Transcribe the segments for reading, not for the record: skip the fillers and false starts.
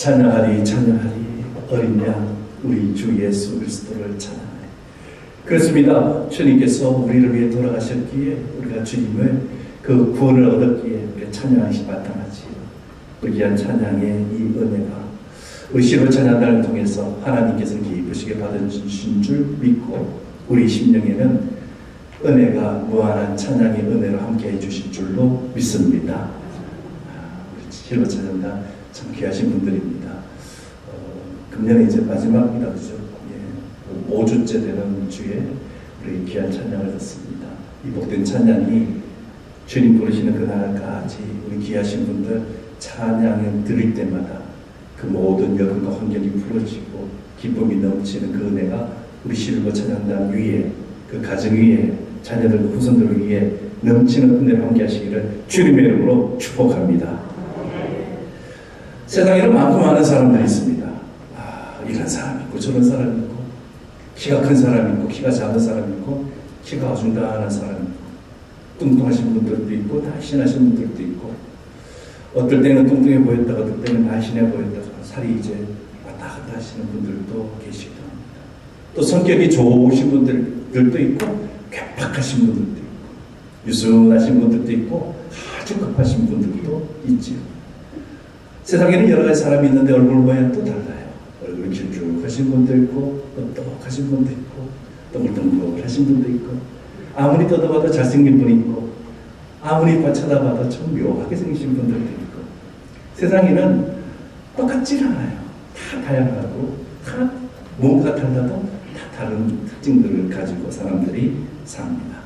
찬양하리 찬양하리 어린 양 우리 주 예수 그리스도를 찬양하리. 그렇습니다. 주님께서 우리를 위해 돌아가셨기에 우리가 주님의 그 구원을 얻었기에 우리가 찬양하시 마땅하지요. 그 귀한 찬양의 이 은혜가 우리 시로 찬양단을 통해서 하나님께서 기쁘시게 받으신 줄 믿고 우리 심령에는 은혜가 무한한 찬양의 은혜로 함께 해주실 줄로 믿습니다. 우리 시로 찬양단 참 귀하신 분들입니다. 금년에 이제 마지막이다 그죠? 예, 5주째 되는 주에 우리 귀한 찬양을 듣습니다. 이 복된 찬양이 주님 부르시는 그날까지 우리 귀하신 분들 찬양을 들을 때마다 그 모든 여건과 환경이 풀어지고 기쁨이 넘치는 그 은혜가 우리 실버 찬양단 위에 그 가정 위에 자녀들 후손들을 위해 넘치는 은혜를 함께 하시기를 주님의 이름으로 축복합니다. 세상에는 많고 많은 사람들이 있습니다. 이런 사람 있고 저런 사람 있고 키가 큰 사람 있고 키가 작은 사람 있고 키가 어중간한 사람 있고 뚱뚱하신 분들도 있고 날씬하신 분들도 있고 어떨 때는 뚱뚱해 보였다가 어떨 때는 날씬해 보였다가 살이 이제 왔다 갔다 하시는 분들도 계시기도 합니다. 또 성격이 좋으신 분들도 있고 괴팍하신 분들도 있고 유순하신 분들도 있고 아주 급하신 분들도 있지요. 세상에는 여러 가지 사람이 있는데 얼굴 모양도 달라요. 얼굴이 길쭉하신 분도 있고 똑똑하신 분도 있고 동글동글하신 분도 있고 아무리 떠다봐도 잘생긴 분이 있고 아무리 쳐다봐도 참 묘하게 생기신 분들도 있고 세상에는 똑같지 않아요. 다 다양하고 다 뭔가 달라도 다 다른 특징들을 가지고 사람들이 삽니다.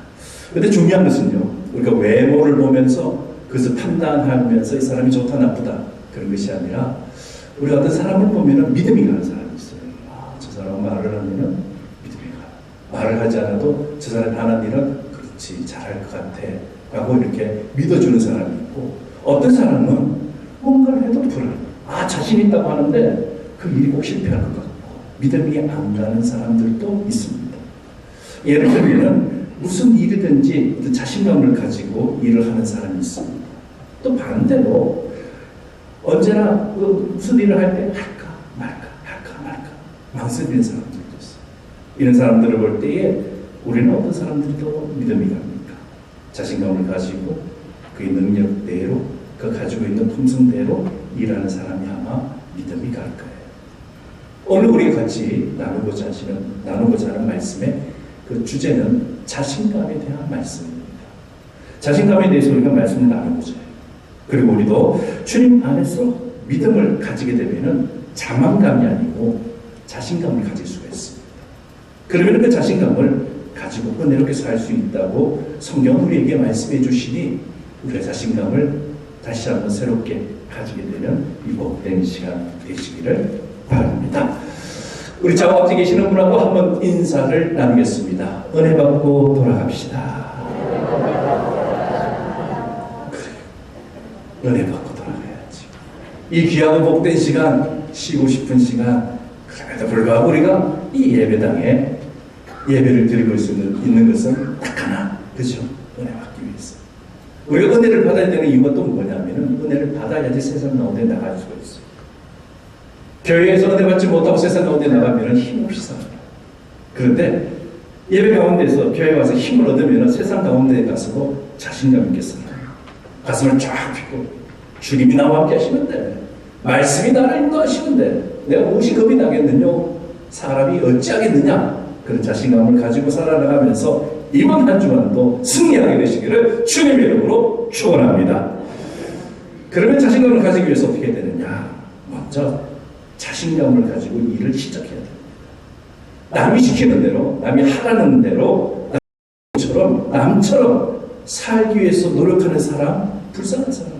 그런데 중요한 것은요, 우리가 외모를 보면서 그것을 판단하면서 이 사람이 좋다 나쁘다 그런 것이 아니라 우리가 어떤 사람을 보면 믿음이 가는 사람이 있어요. 저 사람은 말을 하면 믿음이 가. 말을 하지 않아도 저 사람이 하는 일은 그렇지 잘할 것 같아 라고 이렇게 믿어주는 사람이 있고 어떤 사람은 뭔가를 해도 불안. 자신 있다고 하는데 그 일이 꼭 실패할 것 같고 믿음이 안 가는 사람들도 있습니다. 예를 들면 무슨 일이든지 자신감을 가지고 일을 하는 사람이 있습니다. 또 반대로 언제나 무슨 일을 할 때 할까 말까 망설이는 사람들도 있어요. 이런 사람들을 볼 때에 우리는 어떤 사람들이 더 믿음이 갑니까? 자신감을 가지고 그의 능력대로 그 가지고 있는 품성대로 일하는 사람이 아마 믿음이 갈 거예요. 오늘 우리가 같이 나누고자 하는 말씀의 그 주제는 자신감에 대한 말씀입니다. 자신감에 대해서 우리가 말씀을 나누고자 해요. 그리고 우리도 주님 안에서 믿음을 가지게 되면 자만감이 아니고 자신감을 가질 수가 있습니다. 그러면 그 자신감을 가지고 은혜롭게 살 수 있다고 성경은 우리에게 말씀해 주시니 우리의 자신감을 다시 한번 새롭게 가지게 되는 이 복된 시간 되시기를 바랍니다. 우리 좌우에 계시는 분하고 한번 인사를 나누겠습니다. 은혜 받고 돌아갑시다. 은혜 받고 돌아가야지. 이 귀하고 복된 시간, 쉬고 싶은 시간, 그럼에도 불구하고 우리가 이 예배당에 예배를 드리고 있는 것은 딱 하나, 그죠? 은혜 받기 위해서. 우리가 은혜를 받아야 되는 이유가 또 뭐냐면은 은혜를 받아야지 세상 가운데 나갈 수가 있어요. 교회에서 은혜 받지 못하고 세상 가운데 나가면 힘없이 살아요. 그런데 예배 가운데서 교회 와서 힘을 얻으면 세상 가운데 가서도 자신감 있게 살아요. 가슴을 쫙 펴고 주님이 나와 함께 하시는데 말씀이 나를 인도하시는데 내가 무엇이 겁이 나겠느냐? 사람이 어찌하겠느냐? 그런 자신감을 가지고 살아나가면서 이번 한 주간도 승리하게 되시기를 주님의 이름으로 축원합니다. 그러면 자신감을 가지기 위해서 어떻게 되느냐? 먼저 자신감을 가지고 일을 시작해야 됩니다. 남이 시키는 대로, 남이 하라는 대로 남처럼 살기 위해서 노력하는 사람 불쌍한 사람이에요.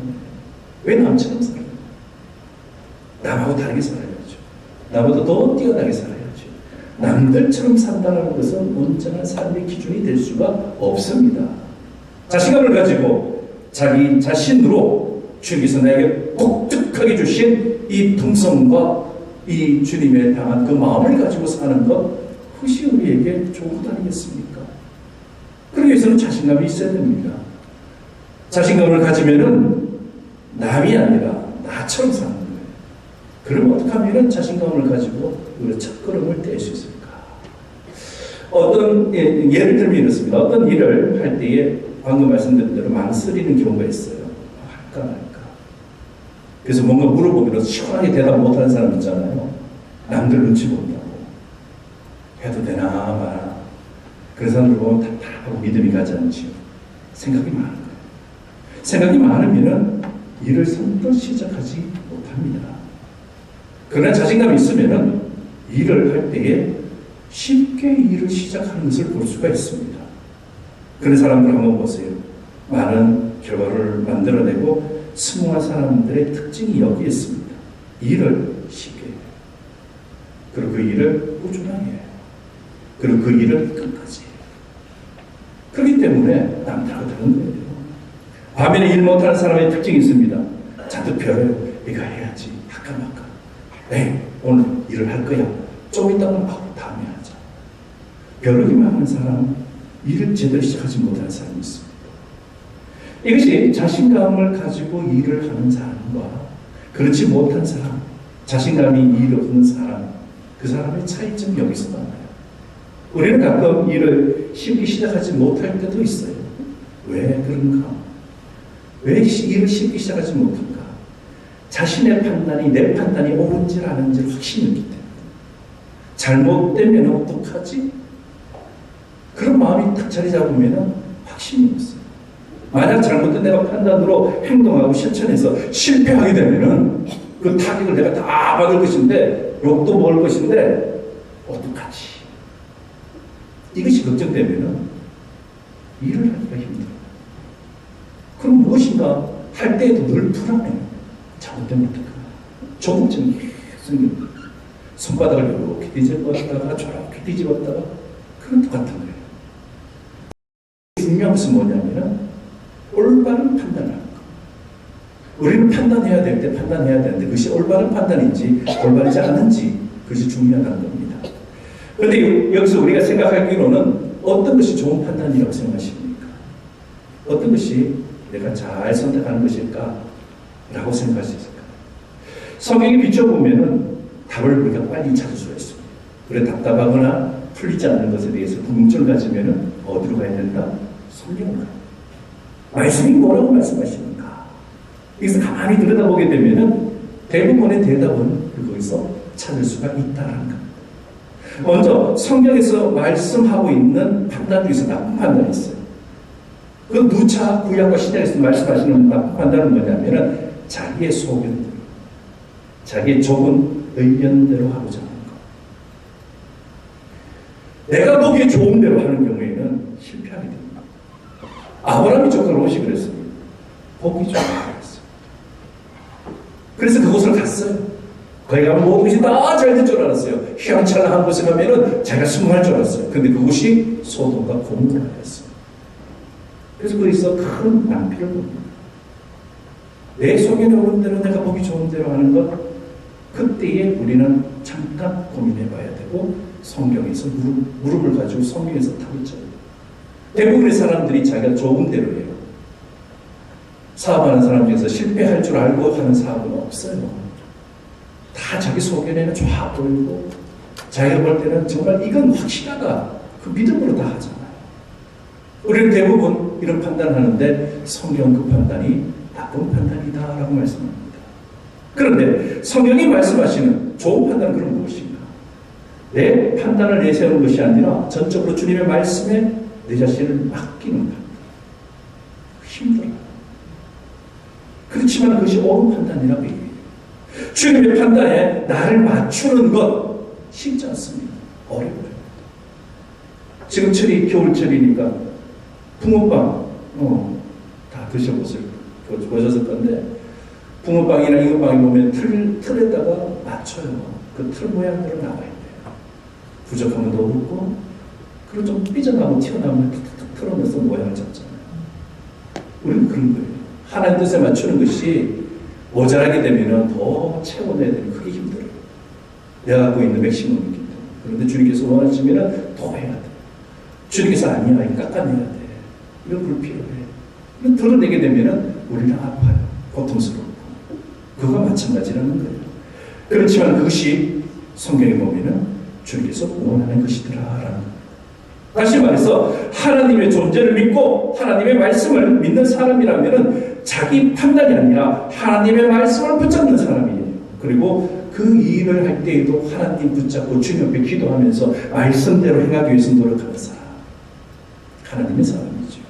왜 남처럼 살아요? 남하고 다르게 살아야죠. 나보다 더 뛰어나게 살아야죠. 남들처럼 산다는 것은 온전한 삶의 기준이 될 수가 없습니다. 자신감을 가지고 자기 자신으로 주님께서 나에게 독특하게 주신 이 품성과 이 주님의 향한 그 마음을 가지고 사는 것, 그것이 우리에게 좋은 것 아니겠습니까? 그러기 위해서는 자신감이 있어야 됩니다. 자신감을 가지면은 남이 아니라 나처럼 사는 거예요. 그럼 어떻게 하면 이런 자신감을 가지고 우리가 첫걸음을 뗄 수 있을까? 어떤 예를 들면 이렇습니다. 어떤 일을 할 때에 방금 말씀드린 대로 망설이는 경우가 있어요. 할까 말까. 그래서 뭔가 물어보면 시원하게 대답 못하는 사람 있잖아요. 남들 눈치 본다고. 해도 되나 마나. 그런 사람들 보면 답답하고 믿음이 가지 않지요. 생각이 많은 거예요. 생각이 많으면 일을 선뜻 시작하지 못합니다. 그러나 자신감이 있으면 일을 할 때에 쉽게 일을 시작하는 것을 볼 수가 있습니다. 그런 사람들 한번 보세요. 많은 결과를 만들어내고 성공한 사람들의 특징이 여기에 있습니다. 일을 쉽게 해요. 그리고 그 일을 꾸준하게 해요. 그리고 그 일을 끝까지 해요. 그렇기 때문에 남들하고 다른 거예요. 반면에 일 못하는 사람의 특징이 있습니다. 잔뜩 벼려요. 이거 해야지. 할까 말까. 에이, 오늘 일을 할 거야. 좀 이따가 다음에 하자. 벼르기만 하는 사람, 일을 제대로 시작하지 못하는 사람이 있습니다. 이것이 자신감을 가지고 일을 하는 사람과 그렇지 못한 사람, 자신감이 일을 하는 사람, 그 사람의 차이점이 여기서 나와요. 우리는 가끔 일을 쉽게 시작하지 못할 때도 있어요. 왜 그런가? 왜 일을 쉽게 시작하지 못한가? 자신의 판단이 내 판단이 옳은지 아닌지를 확신이 없기 때문에. 잘못되면 어떡하지? 그런 마음이 딱 자리 잡으면 확신이 없어요. 만약 잘못된 내가 판단으로 행동하고 실천해서 실패하게 되면은 그 타격을 내가 다 받을 것인데, 욕도 먹을 것인데, 어떡하지? 이것이 걱정되면은 일을 하기가 힘들어요. 그럼 무엇인가 할 때에도 늘 불안해요. 잘못되면 어떡하? 조급증이 생깁니다. 손바닥을 이렇게 뒤집었다가 저렇게 뒤집었다가 그런 똑같은 거예요. 중요한 것은 뭐냐면은 올바른 판단을 하는 거. 우리는 판단해야 될 때 판단해야 되는데 그것이 올바른 판단인지 올바르지 않은지 그것이 중요하다는 겁니다. 그런데 여기서 우리가 생각하기로는 어떤 것이 좋은 판단이라고 생각하십니까? 어떤 것이 내가 잘 선택하는 것일까? 라고 생각할 수 있을까요? 성경에 비춰보면은 답을 우리가 빨리 찾을 수가 있습니다. 그래 답답하거나 풀리지 않는 것에 대해서 궁금증을 가지면은 어디로 가야 된다? 성경으로 가야 된다. 말씀이 뭐라고 말씀하시는가? 여기서 가만히 들여다보게 되면은 대부분의 대답은 거기서 찾을 수가 있다는 겁니다. 먼저 성경에서 말씀하고 있는 판단 중에서 나쁜 판단이 있어요. 그 누차 구약과 신약에서 말씀하시는 나쁜 판단은 뭐냐면은 자기의 소견대로, 자기의 좁은 의견대로 하고자 하는 것. 내가 보기에 좋은 대로 하는 경우에는 실패하게 됩니다. 아브라함이 조카를 오시 그랬습니다. 보기 좋은 대로 했어요. 그래서 그곳을 갔어요. 거기 가면 모든 것이 다 잘 될 줄 알았어요. 휘황찬란한 곳에 가면은 자기가 승리할 줄 알았어요. 근데 그곳이 소돔과 고모라였어요. 그래서 거기서 큰 낭비를 봅니다. 내 속에 오는 대로 내가 보기 좋은 대로 하는 것, 그때에 우리는 잠깐 고민해 봐야 되고 성경에서 무릎을 가지고 성경에서 타고쳐요. 대부분의 사람들이 자기가 좋은 대로 해요. 사업하는 사람 중에서 실패할 줄 알고 하는 사업은 없어요. 다 자기 소견에는 좋아 보이고 자기가 볼 때는 정말 이건 확실하다. 그 믿음으로 다 하잖아요. 우리는 대부분 이런 판단을 하는데 성경 그 판단이 나쁜 판단이다라고 말씀합니다. 그런데 성경이 말씀하시는 좋은 판단은 그럼 무엇인가? 내 판단을 내세우는 것이 아니라 전적으로 주님의 말씀에 내 자신을 맡기는 판단. 힘들어요. 그렇지만 그것이 옳은 판단이라고 얘기해요. 주님의 판단에 나를 맞추는 것 쉽지 않습니다. 어려워요. 지금 철이 겨울철이니까 붕어빵 다 드셔보셨을 건데 붕어빵이나 잉어빵이 보면 틀에다가 맞춰요. 그 틀 모양대로 나와야 돼요. 부족하면 더 붓고 그리고 좀 삐져나오고 튀어나오면 툭툭툭 틀어내서 모양을 잡잖아요. 우리는 그런 거예요. 하나님 뜻에 맞추는 것이 모자라게 되면 더 채워내야 되는 그게 힘들어요. 내가 갖고 있는 맥시멈이기 때문에. 그런데 주님께서 원하시면 더 해야 돼. 주님께서 아니야, 깎아내야 돼. 이건 불필요해. 이건 드러내게 되면 우리는 아파요. 고통스럽고. 그거 마찬가지라는 거예요. 그렇지만 그것이 성경에 보면은 주님께서 원하는 것이더라라는. 다시 말해서 하나님의 존재를 믿고 하나님의 말씀을 믿는 사람이라면은 자기 판단이 아니라 하나님의 말씀을 붙잡는 사람이에요. 그리고 그 일을 할 때에도 하나님 붙잡고 주님 앞에 기도하면서 말씀대로 행하기 위해서 노력하는 사람. 하나님의 사람이죠.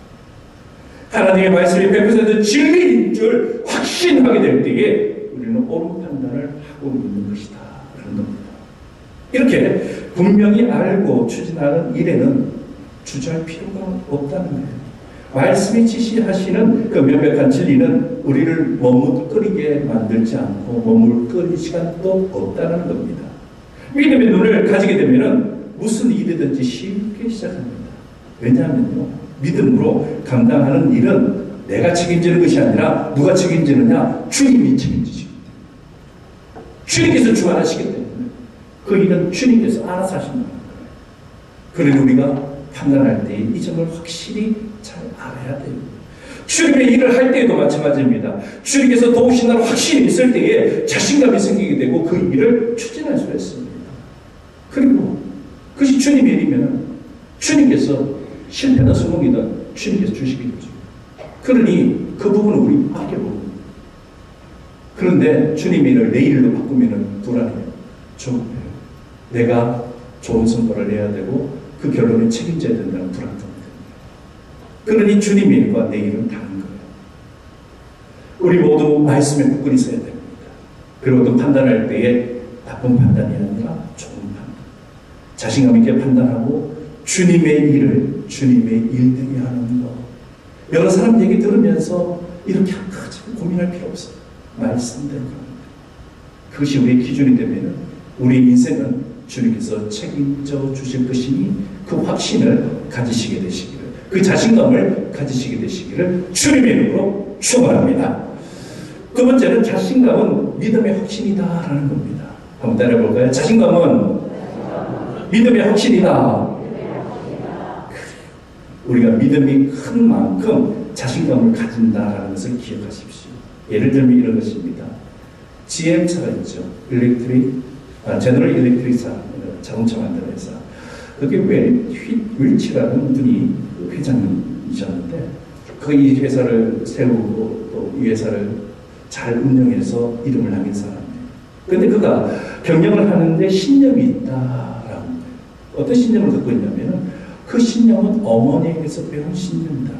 하나님의 말씀이 100% 진리인 줄 확신하게 될 때에 우리는 옳은 판단을 하고 있는 것이다 라는 겁니다. 이렇게 분명히 알고 추진하는 일에는 주저할 필요가 없다는 거예요. 말씀이 지시하시는 그 명백한 진리는 우리를 머뭇거리게 만들지 않고 머물거릴 시간도 없다는 겁니다. 믿음의 눈을 가지게 되면 무슨 일이든지 쉽게 시작합니다. 왜냐하면요, 믿음으로 감당하는 일은 내가 책임지는 것이 아니라 누가 책임지느냐? 주님이 책임지시기 때문에. 주님께서 주관하시기 때문에 그 일은 주님께서 알아서 하신다는 거예요. 그러니 우리가 판단할 때 이 점을 확실히 잘 알아야 돼요. 주님의 일을 할 때에도 마찬가지입니다. 주님께서 도우신다는 확신이 있을 때에 자신감이 생기게 되고 그 일을 추진할 수가 있습니다. 그리고 그것이 주님의 일이면 주님께서 실패나 성공이든 주님께서 주시겠죠. 그러니 그 부분은 우리 맡겨봅니다. 그런데 주님의 일을 내 일로 바꾸면 불안해요. 좀 내가 좋은 성과를 내야 되고 그 결론에 책임져야 된다는 불안감이 듭니다. 그러니 주님의 일과 내 일은 다른 거예요. 우리 모두 말씀에 굳건히 있어야 됩니다. 그리고 또 판단할 때에 나쁜 판단이 아니라 좋은 판단. 자신감 있게 판단하고 주님의 일을 주님의 일들이 하는 것. 여러 사람 얘기 들으면서 이렇게 한가지 고민할 필요 없어요. 말씀대로 합니다. 그것이 우리의 기준이 되면 우리 인생은 주님께서 책임져 주실 것이니 그 확신을 가지시게 되시기를, 그 자신감을 가지시게 되시기를 주님의 이름으로 축원합니다. 두 번째는 자신감은 믿음의 확신이다라는 겁니다. 한번 따라해볼까요? 자신감은 믿음의 확신이다. 우리가 믿음이 큰 만큼 자신감을 가진다라는 것을 기억하십시오. 예를 들면 이런 것입니다. GM차가 있죠. 제너럴 일렉트릭사, 자동차 만드는 회사. 그게 윌치라는 분이 회장이셨는데, 그 이 회사를 세우고 또 이 회사를 잘 운영해서 이름을 남긴 사람이에요. 그런데 그가 경영을 하는데 신념이 있다라는 거예요. 어떤 신념을 갖고 있냐면은 그 신념은 어머니에게서 배운 신념이다.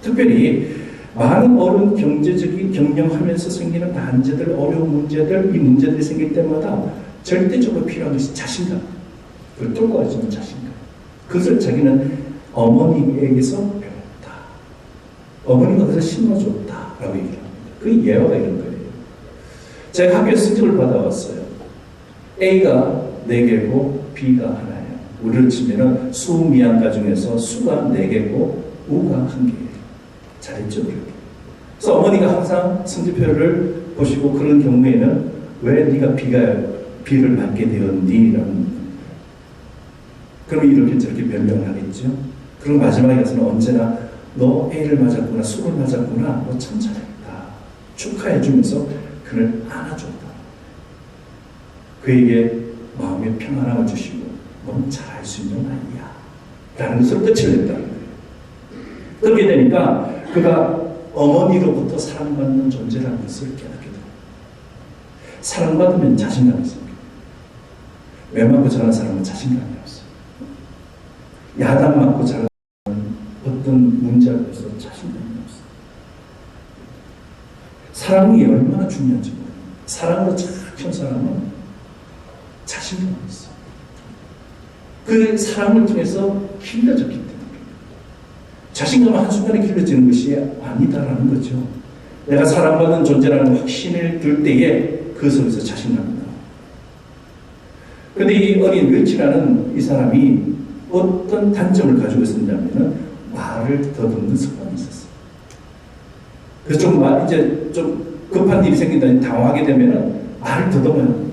특별히 많은 어려운 경제적인 경영하면서 생기는 난제들, 어려운 문제들, 이 문제들이 생길 때마다 절대적으로 필요한 것이 자신감. 그걸 뚫고 가지는 자신감. 그것을 자기는 어머니에게서 배웠다. 어머니가 그것을 심어줬다라고 얘기를 합니다. 그 예화가 이런 거예요. 제가 학교에서 성적을 받아왔어요. A가 4개고 B가 하나예요. 우리를 치면은 수미양가 중에서 수가 4개고 우가 1개예요. 잘했죠, 그렇게. 그래서 어머니가 항상 성적표를 보시고 그런 경우에는 왜 네가 B를 맞게 되었니? 라는. 그럼 이렇게 저렇게 변명을 하겠죠. 그럼 마지막에 가서는 언제나 너 A를 맞았구나, 수를 맞았구나, 너 참 잘했다. 축하해주면서 그를 안아줬다. 그에게 마음의 평안함을 주시고 너는 잘할 수 있는 아이야. 라는 것으로 끝을 냈다는 거예요. 그렇게 되니까 그가 어머니로부터 사랑받는 존재라는 것을 깨닫게 됩니다. 사랑받으면 자신감이 생겨요. 매 맞고 자란 사람은 자신감이 없어요. 야단 맞고 자란 사람은 어떤 문제에 대해서 자신감이 없어요. 사랑이 얼마나 중요한지 모르요. 사랑으로 잘 키운 사람은 자신감이 있어요. 그 사랑을 통해서 길러졌기 때문에. 자신감은 한순간에 길러지는 것이 아니다라는 거죠. 내가 사랑받는 존재라는 확신을 들 때에 그 속에서 자신감이 나와요. 그런데 이 어린 윌치라는 이 사람이 어떤 단점을 가지고 있었냐면 말을 더듬는 습관이 있었어요. 그래서 이제 좀 급한 일이 생긴다니 당황하게 되면 말을 더듬어요.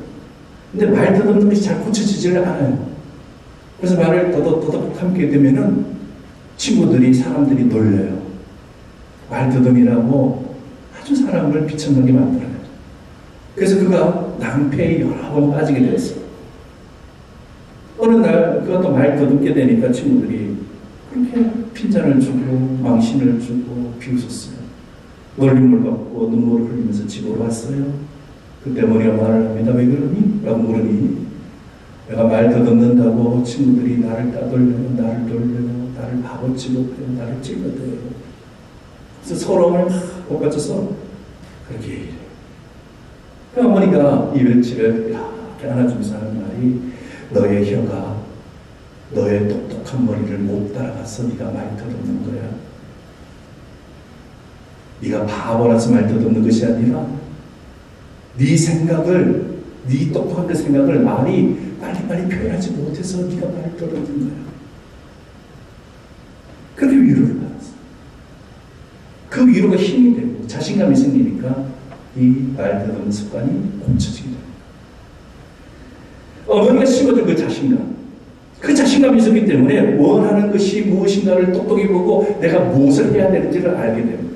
근데 말 더듬는 것이 잘 고쳐지지를 않아요. 그래서 말을 더덕 함께 되면은 친구들이, 사람들이 놀려요. 말 더듬이라고 아주 사람을 비천하게 만들어요. 그래서 그가 낭패에 여러 번 빠지게 됐어요. 어느 날 그것도 말 더듬게 되니까 친구들이 그렇게 핀잔을 주고 망신을 주고 비웃었어요. 놀림을 받고 눈물을 흘리면서 집으로 왔어요. 그때 어머니가 말을 합니다. 왜 그러니? 라고 물으니 내가 말 더듬는다고 친구들이 나를 따돌려요, 나를 돌려요, 나를 바보 취급해요, 나를 찔러대요. 그래서 서러움을 막 볶아쳐서 그렇게 얘기해요. 그 어머니가 이별집에 이렇게 안아주면서 하는 말이 너의 혀가 너의 똑똑한 머리를 못 따라가서 네가 말 더듬는 거야. 네가 바보라서 말 더듬는 것이 아니라 네 생각을, 네 똑똑한 그 생각을 말이 빨리빨리 표현하지 못해서 네가 말 더듬는 거야. 그렇게 위로를 받았어. 그 위로가 힘이 되고 자신감이 생기니까 이 말 더듬는 습관이 고쳐지게 됩니다. 어머니가 심어준 그 자신감, 그 자신감이 있었기 때문에 원하는 것이 무엇인가를 똑똑히 보고 내가 무엇을 해야 되는지를 알게 되는 거예요.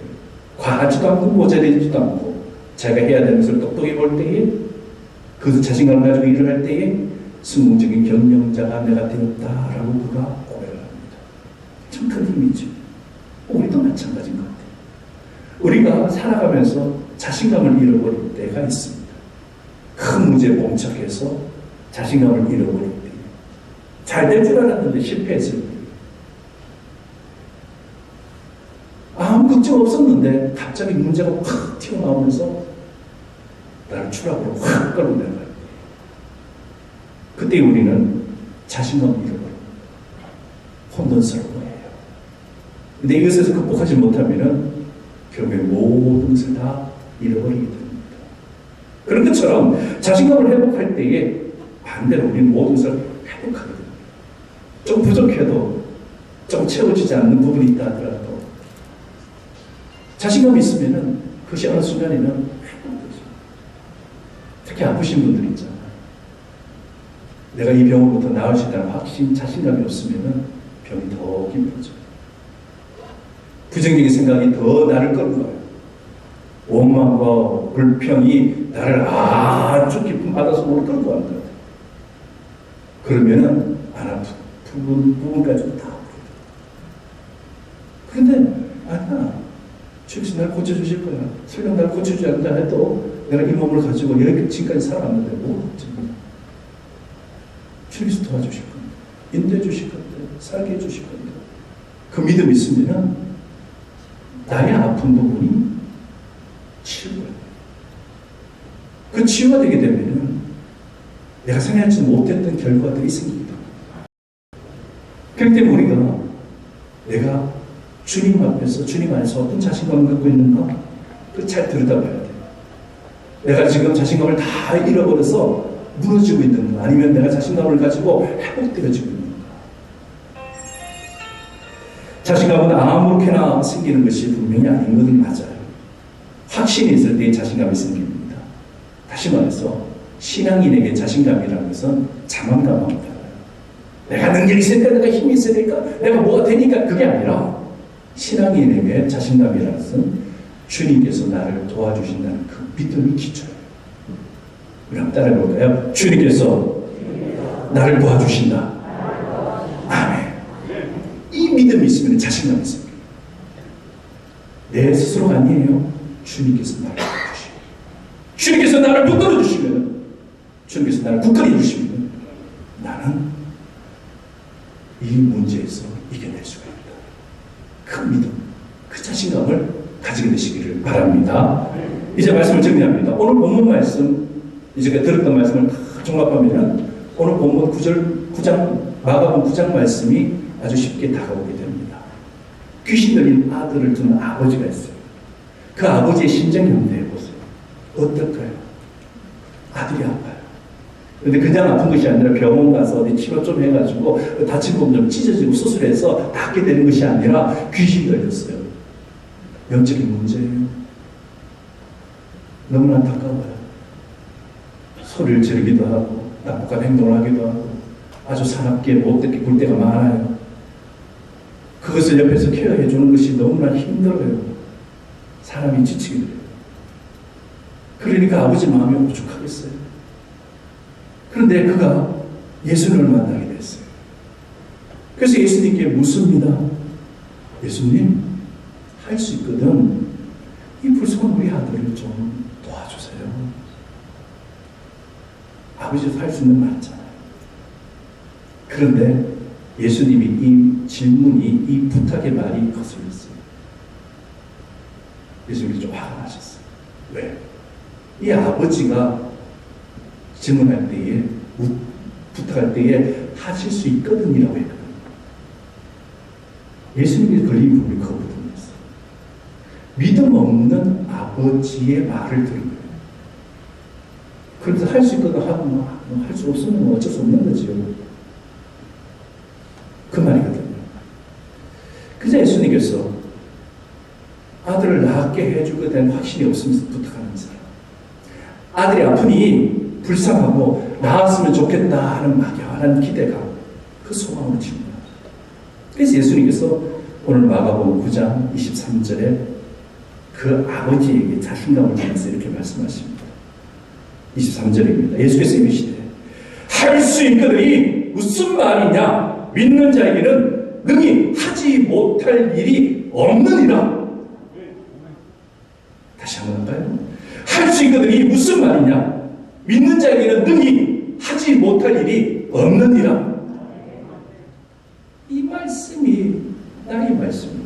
과하지도 않고 모자라지도 않고 자기가 해야 되는 것을 똑똑히 볼 때에 그 자신감을 가지고 일을 할 때에 성공적인 경영자가 내가 되었다라고 그가 고백을 합니다. 참 큰 힘이죠. 우리도 마찬가지인 것 같아요. 우리가 살아가면서 자신감을 잃어버릴 때가 있습니다. 큰 문제에 봉착해서 자신감을 잃어버릴 때, 잘 될 줄 알았는데 실패했을 때, 아무 걱정 없었는데 갑자기 문제가 확 튀어나오면서 나를 추락으로 확 끌어내려갈 때, 그때 우리는 자신감을 잃어버립니다. 혼돈스러워해요. 근데 이것에서 극복하지 못하면 결국에 모든 것을 다 잃어버리게 됩니다. 그런 것처럼 자신감을 회복할 때에 반대로 우리는 모든 것을 회복하거든요. 좀 부족해도 좀 채워지지 않는 부분이 있다 하더라도 자신감이 있으면 그것이 어느 순간에는 회복되죠. 특히 아프신 분들 있잖아요. 내가 이 병으로부터 나을 수 있다는 확신, 자신감이 없으면 병이 더 깊어져요. 부정적인 생각이 더 나를 끌고 가요. 원망과 불평이 나를 아주 깊은 바닷속으로 끌고 가는 것 같아요. 그러면은 안 아픈 부분까지도 다 아프게 돼요. 그런데 아니야. 주님께서 날 고쳐주실 거야. 설령 날 고쳐주지 않는다 해도 내가 이 몸을 가지고 여기 지금까지 살아왔는데 뭐 어쩌면 주님께서 도와주실 겁니다. 인도해 주실 겁니다. 살게 해주실 겁니다. 그 믿음이 있으면 나의 아픈 부분이 치유가 돼요. 그 치유가 되게 되면 내가 생각하지 못했던 결과들이 생깁니다. 그렇기 때문에 우리가 내가 주님 앞에서 주님 안에서 어떤 자신감을 갖고 있는가 그 잘 들여다봐야 돼요. 내가 지금 자신감을 다 잃어버려서 무너지고 있는가 아니면 내가 자신감을 가지고 회복되어지고 있는가. 자신감은 아무렇게나 생기는 것이 분명히 아닌 것은 맞아요. 확신이 있을 때 자신감이 생깁니다. 다시 말해서 신앙인에게 자신감이라는 것은 자만감하고 달라요. 내가 능력이 있으니까 내가 힘이 있으니까 내가 뭐가 되니까 그게 아니라 신앙인에게 자신감이라는 것은 주님께서 나를 도와주신다는 그 믿음이 기초예요. 우리 한번 따라해볼까요? 주님께서 나를 도와주신다. 아멘. 이 믿음이 있으면 자신감이 있습니다. 내 스스로가 아니에요. 주님께서 나를 도와주시고 주님께서 나를 붙들어 주시면 주님께서 나를 굳건히 주시면 나는 이 문제에서 이겨낼 수가 있다. 그 믿음, 그 자신감을 가지게 되시기를 바랍니다. 이제 말씀을 정리합니다. 오늘 본문 말씀, 이제 들었던 말씀을 다 종합하면 오늘 본문 9장, 마가복음 9장 말씀이 아주 쉽게 다가오게 됩니다. 귀신 들린 아들을 둔 아버지가 있어요. 그 아버지의 심정 염려해 보세요. 어떨까요? 아들이 아파요. 근데 그냥 아픈 것이 아니라 병원 가서 어디 치료 좀 해가지고 다친 부분 좀 찢어지고 수술해서 낫게 되는 것이 아니라 귀신이 걸렸어요. 영적인 문제예요. 너무나 안타까워요. 소리를 지르기도 하고 나쁜 행동을 하기도 하고 아주 사납게 못되게 굴 때가 많아요. 그것을 옆에서 케어해 주는 것이 너무나 힘들어요. 사람이 지치게 돼요. 그러니까 아버지 마음이 오죽하겠어요. 그런데 그가 예수님을 만나게 됐어요. 그래서 예수님께 묻습니다. 예수님, 할 수 있거든. 이 불쌍한 우리 아들을 좀 도와주세요. 아버지도 할 수 있는 거 맞잖아요. 그런데 예수님이 이 질문이, 이 부탁의 말이 거슬렸어요. 예수님이 좀 화가 나셨어요. 왜? 이 아버지가 질문할 때에, 부탁할 때에 하실 수 있거든이라고 했거든요. 예수님이 걸린 부분이 거거든요. 믿음 없는 아버지의 말을 들은 거예요. 그래서 할 수 있거든 하고 할 수 없으면 어쩔 수 없는 거죠. 그 말이거든요. 그래서 예수님께서 아들을 낳게 해주게 된 확신이 없으면서 부탁하는 사람, 아들이 아프니 불쌍하고 낳았으면 좋겠다 하는 막연한 기대감, 그 소망으로 질문합니다. 그래서 예수님께서 오늘 마가복음 9장 23절에 그 아버지에게 자신감을 주면서 이렇게 말씀하십니다. 23절입니다. 예수께서 이르시되 할 수 있거든이 무슨 말이냐, 믿는 자에게는 능히 하지 못할 일이 없느니라. 다시 한번 할까요? 할 수 있거든이 무슨 말이냐, 믿는 자에게는 능히 하지 못할 일이 없느니라. 이 말씀이 나의 말씀입니다.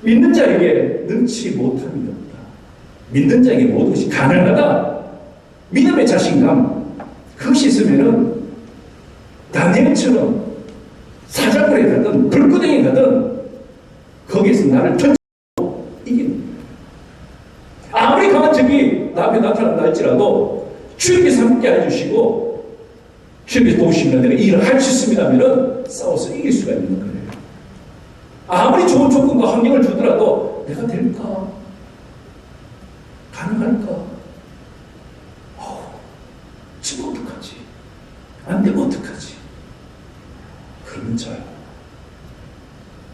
믿는 자에게 능치 못함이 없다. 믿는 자에게 모든 것이 가능하다. 믿음의 자신감, 그것이 있으면은 다니엘처럼 사자굴에 가든 불구덩이에 가든 거기에서 나를 던지고 이기는 거예요. 아무리 강한 적이 나 앞에 나타난다 할지라도 주님께서 함께 해주시고 주님께서 도우시면 내가 이 일을 할 수 있습니다 하면은 싸워서 이길 수가 있는 거예요. 아무리 좋은 조건과 환경을 주더라도 내가 될까? 가능할까? 지금 어떡하지? 안 되면 어떡하지? 그러면 저요.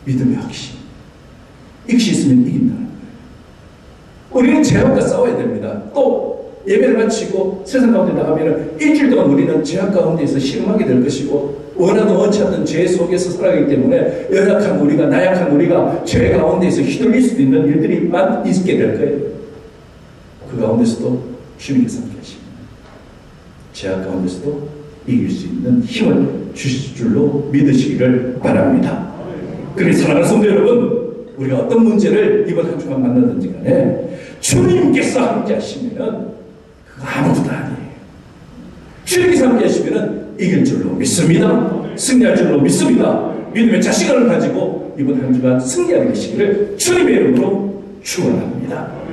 믿음의 확신. 이것이 있으면 이긴다는 거예요. 우리는 죄악과 싸워야 됩니다. 또 예배를 마치고 세상 가운데 나가면 일주일 동안 우리는 죄악 가운데에서 실험하게 될 것이고, 원하든 원치 않는 죄 속에서 살아가기 때문에 연약한 우리가, 나약한 우리가 죄 가운데에서 휘둘릴 수도 있는 일들이 있게 될 거예요. 그 가운데서도 주님께서 함께 하십니다. 죄악 가운데서도 이길 수 있는 힘을 주실 줄로 믿으시기를 바랍니다. 그래서 사랑하는 성도 여러분, 우리가 어떤 문제를 이번 한 주간 만나든지 간에 주님께서 함께 하시면 그거 아무것도 아니에요. 주님께서 함께 하시면 이길 줄로 믿습니다. 승리할 줄로 믿습니다. 믿음의 자신감을 가지고 이번 한 주간 승리하게 되시기를 주님의 이름으로 축원합니다.